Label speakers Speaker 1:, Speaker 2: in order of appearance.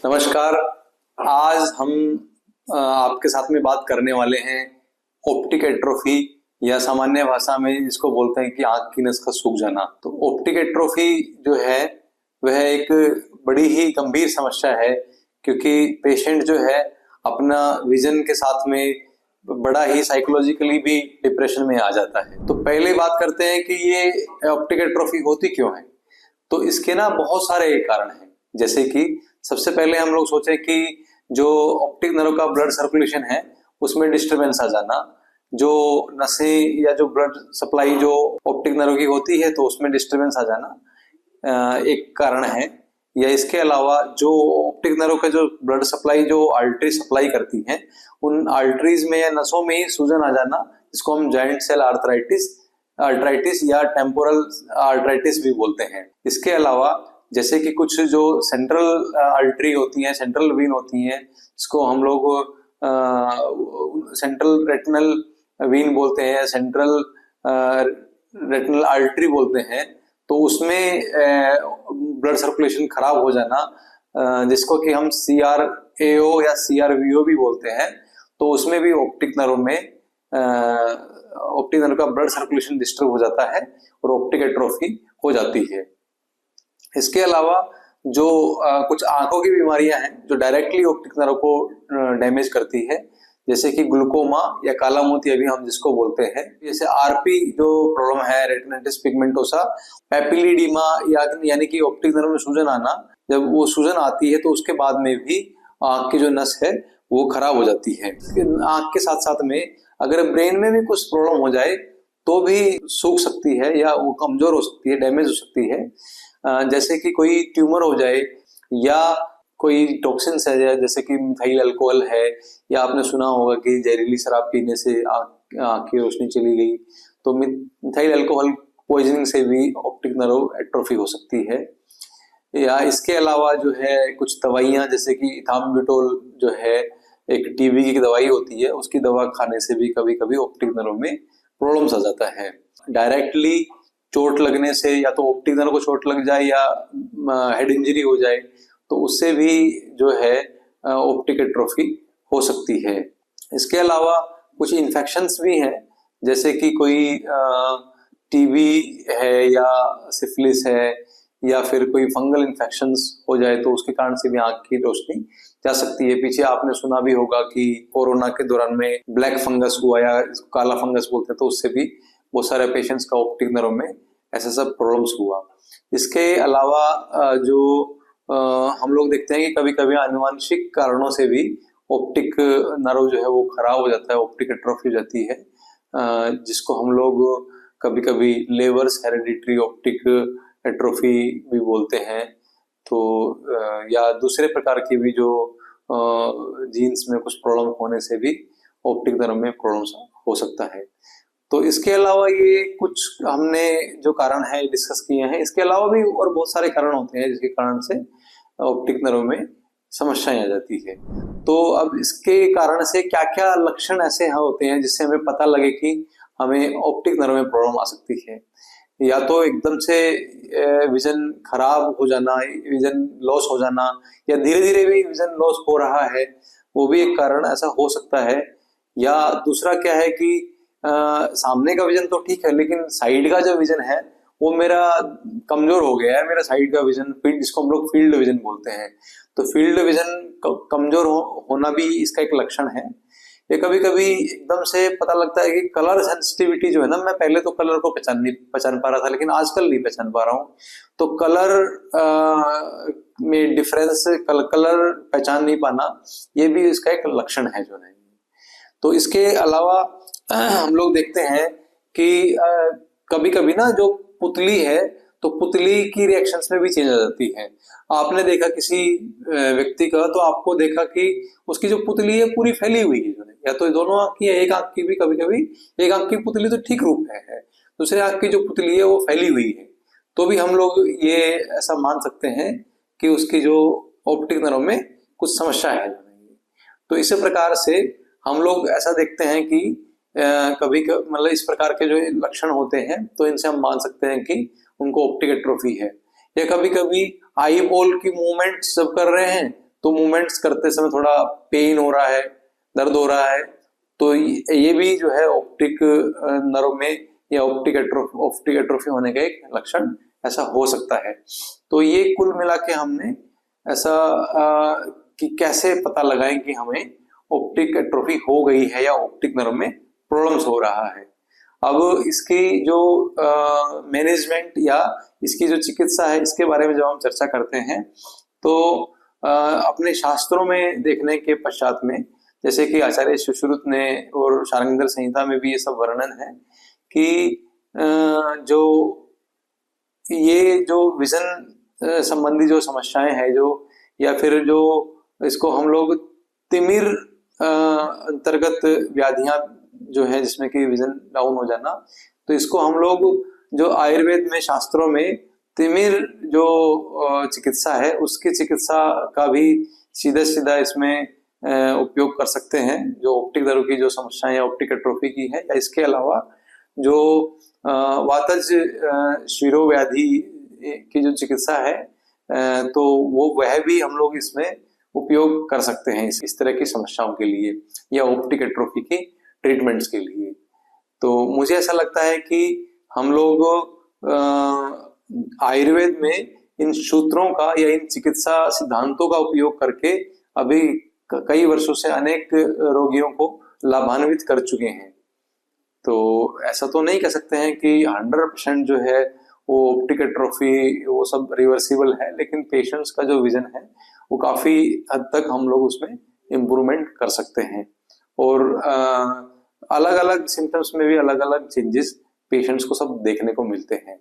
Speaker 1: नमस्कार। आज हम आपके साथ में बात करने वाले हैं ऑप्टिक एट्रोफी या सामान्य भाषा में जिसको बोलते हैं कि आंख की नस का सूख जाना। तो ऑप्टिक एट्रोफी जो है वह एक बड़ी ही गंभीर समस्या है, क्योंकि पेशेंट जो है अपना विजन के साथ में बड़ा ही साइकोलॉजिकली भी डिप्रेशन में आ जाता है। तो पहले बात करते हैं कि ये ऑप्टिक एट्रोफी होती क्यों है। तो इसके ना बहुत सारे कारण हैं, जैसे कि सबसे पहले हम लोग सोचे कि जो ऑप्टिक नर्व का ब्लड सर्कुलेशन है उसमें डिस्टरबेंस आ जाना, जो नसें या जो ब्लड सप्लाई जो ऑप्टिक नर्व की होती है तो उसमें डिस्टरबेंस आ जाना एक कारण है। या इसके अलावा जो ऑप्टिक नर्व का जो ब्लड सप्लाई जो आर्टरी सप्लाई करती है उन आर्टरीज में या नसों में ही सूजन आ जाना, जिसको हम जॉइंट सेल आर्थराइटिस या टेम्पोरल आर्थराइटिस भी बोलते हैं। इसके अलावा जैसे कि कुछ जो सेंट्रल आर्टरी होती हैं, सेंट्रल वीन होती हैं, जिसको हम लोग सेंट्रल रेटिनल वीन बोलते हैं, सेंट्रल रेटिनल आर्टरी बोलते हैं, तो उसमें ब्लड सर्कुलेशन खराब हो जाना, जिसको कि हम CRAO या CRVO भी बोलते हैं, तो उसमें भी ऑप्टिक नर्व का ब्लड सर्कुलेशन डिस्टर्ब हो जाता है और ऑप्टिक एट्रोफी हो जाती है। इसके अलावा जो कुछ आंखों की बीमारियां हैं जो डायरेक्टली ऑप्टिक नर्व को डैमेज करती है, जैसे कि ग्लूकोमा या काला मोतिया भी हम जिसको बोलते हैं, जैसे RP जो प्रॉब्लम है, रेटिनाइटिस पिगमेंटोसा, पैपिलिडीमा यानी कि ऑप्टिक नर्व में सूजन आना, जब वो सूजन आती है तो उसके बाद में भी आंख की जो नस है वो खराब हो जाती है। आंख के साथ साथ में अगर ब्रेन में भी कुछ प्रॉब्लम हो जाए तो भी सूख सकती है या वो कमजोर हो सकती है, डैमेज हो सकती है। जैसे कि कोई ट्यूमर हो जाए या कोई टॉक्सिन्स है, जैसे कि मिथाइल अल्कोहल है, या आपने सुना होगा कि जहरीली शराब पीने से आंख की रोशनी चली गई, तो मिथाइल अल्कोहल पॉइजनिंग से भी ऑप्टिक नर्व एट्रोफी हो सकती है। या इसके अलावा जो है कुछ दवाइयां, जैसे कि इथाम्ब्यूटोल जो है एक टीबी की दवाई होती है, उसकी दवा खाने से भी कभी कभी ऑप्टिक नर्व में प्रॉब्लम्स आ जाता है। डायरेक्टली चोट लगने से, या तो ऑप्टिक नर्व को चोट लग जाए या हेड इंजरी हो जाए, तो उससे भी जो है ऑप्टिक एट्रोफी हो सकती है। इसके अलावा कुछ इन्फेक्शंस भी हैं, जैसे कि कोई टीबी है या सिफिलिस है या फिर कोई फंगल इन्फेक्शंस हो जाए तो उसके कारण से भी आंख की रोशनी जा सकती है। पीछे आपने सुना भी होगा कि कोरोना के दौरान में ब्लैक फंगस हुआ या काला फंगस बोलते हैं, तो उससे भी बहुत सारे पेशेंट्स का ऑप्टिक नर्व में ऐसा सब प्रॉब्लम्स हुआ। इसके अलावा जो हम लोग देखते हैं कि कभी कभी आनुवांशिक कारणों से भी ऑप्टिक नर्व जो है वो खराब हो जाता है, ऑप्टिक एट्रोफी हो जाती है, जिसको हम लोग कभी कभी लेवर्स हेरेडिटरी ऑप्टिक एट्रोफी भी बोलते हैं। तो या दूसरे प्रकार की भी जो जीन्स में कुछ प्रॉब्लम होने से भी ऑप्टिक नर्व में प्रॉब्लम्स हो सकता है। तो इसके अलावा ये कुछ हमने जो कारण है डिस्कस किए हैं। इसके अलावा भी और बहुत सारे कारण होते हैं जिसके कारण से ऑप्टिक नर्व में समस्याएं आ जाती है। तो अब इसके कारण से क्या क्या लक्षण ऐसे होते हैं जिससे हमें पता लगे कि हमें ऑप्टिक नर्व में प्रॉब्लम आ सकती है। या तो एकदम से विजन खराब हो जाना, विजन लॉस हो जाना, या धीरे धीरे भी विजन लॉस हो रहा है, वो भी एक कारण ऐसा हो सकता है। या दूसरा क्या है कि सामने का विजन तो ठीक है, लेकिन साइड का जो विजन है वो मेरा कमजोर हो गया है, मेरा साइड का विजन, जिसको हम लोग फील्ड विजन बोलते हैं। तो फील्ड विजन कमजोर होना भी इसका एक लक्षण है। ये कभी कभी एकदम से पता लगता है कि कलर सेंसिटिविटी जो है ना, मैं पहले तो कलर को पहचान पा रहा था, लेकिन आजकल नहीं पहचान पा रहा हूँ। तो कलर में डिफरेंस, कलर पहचान नहीं पाना, ये भी इसका एक लक्षण है जो है। तो इसके अलावा हम लोग देखते हैं कि कभी कभी ना जो पुतली है, तो पुतली की रिएक्शंस में भी चेंज आ जाती है। आपने देखा किसी व्यक्ति का, तो आपको देखा कि उसकी जो पुतली है पूरी फैली हुई है, या तो दोनों आंख की है, एक आंख की भी, कभी कभी एक आंख की पुतली तो ठीक रूप है, दूसरे आंख की जो पुतली है वो फैली हुई है, तो भी हम लोग ये ऐसा मान सकते हैं कि उसकी जो ऑप्टिक नर्व में कुछ समस्या है। तो इसी प्रकार से हम लोग ऐसा देखते हैं कि कभी मतलब इस प्रकार के जो लक्षण होते हैं, तो इनसे हम मान सकते हैं कि उनको ऑप्टिक एट्रोफी है। या कभी कभी आई बॉल की मूवमेंट जब कर रहे हैं तो मूवमेंट्स करते समय थोड़ा पेन हो रहा है, दर्द हो रहा है, तो ये भी जो है ऑप्टिक नर्व में या ऑप्टिक एट्रोफी होने का एक लक्षण ऐसा हो सकता है। तो ये कुल मिला के हमने ऐसा कि कैसे पता लगाएं कि हमें ऑप्टिक एट्रोफी हो गई है या ऑप्टिक नर्व में प्रॉब्लम्स हो रहा है। अब इसकी जो मैनेजमेंट या इसकी जो चिकित्सा है, इसके बारे में जब हम चर्चा करते हैं तो अपने शास्त्रों में देखने के पश्चात में, जैसे कि आचार्य सुश्रुत ने और शार्ंगधर संहिता में भी ये सब वर्णन है कि जो ये जो विजन संबंधी जो समस्याएं हैं, जो या फिर जो इसको हम लोग तिमिर अंतर्गत व्याधियां जो है जिसमें कि विजन डाउन हो जाना, तो इसको हम लोग जो आयुर्वेद में शास्त्रों में तिमिर जो चिकित्सा है उसकी चिकित्सा का भी सीधा सीधा इसमें उपयोग कर सकते हैं, जो ऑप्टिक नर्व की जो समस्याएं ऑप्टिक एट्रोफी की है, या इसके अलावा जो वातज शिरोव्याधि की जो चिकित्सा है तो वह भी हम लोग इसमें उपयोग कर सकते हैं इस तरह की समस्याओं के लिए या ऑप्टिक एट्रोफी की ट्रीटमेंट्स के लिए। तो मुझे ऐसा लगता है कि हम लोग आयुर्वेद में इन सूत्रों का या इन चिकित्सा सिद्धांतों का उपयोग करके अभी कई वर्षों से अनेक रोगियों को लाभान्वित कर चुके हैं। तो ऐसा तो नहीं कह सकते हैं कि 100% जो है वो ऑप्टिक एट्रोफी वो सब रिवर्सिबल है, लेकिन पेशेंट्स का जो विजन है वो काफी हद तक हम लोग उसमें इम्प्रूवमेंट कर सकते हैं। और अलग अलग सिम्टम्स में भी अलग अलग चेंजेस पेशेंट्स को सब देखने को मिलते हैं।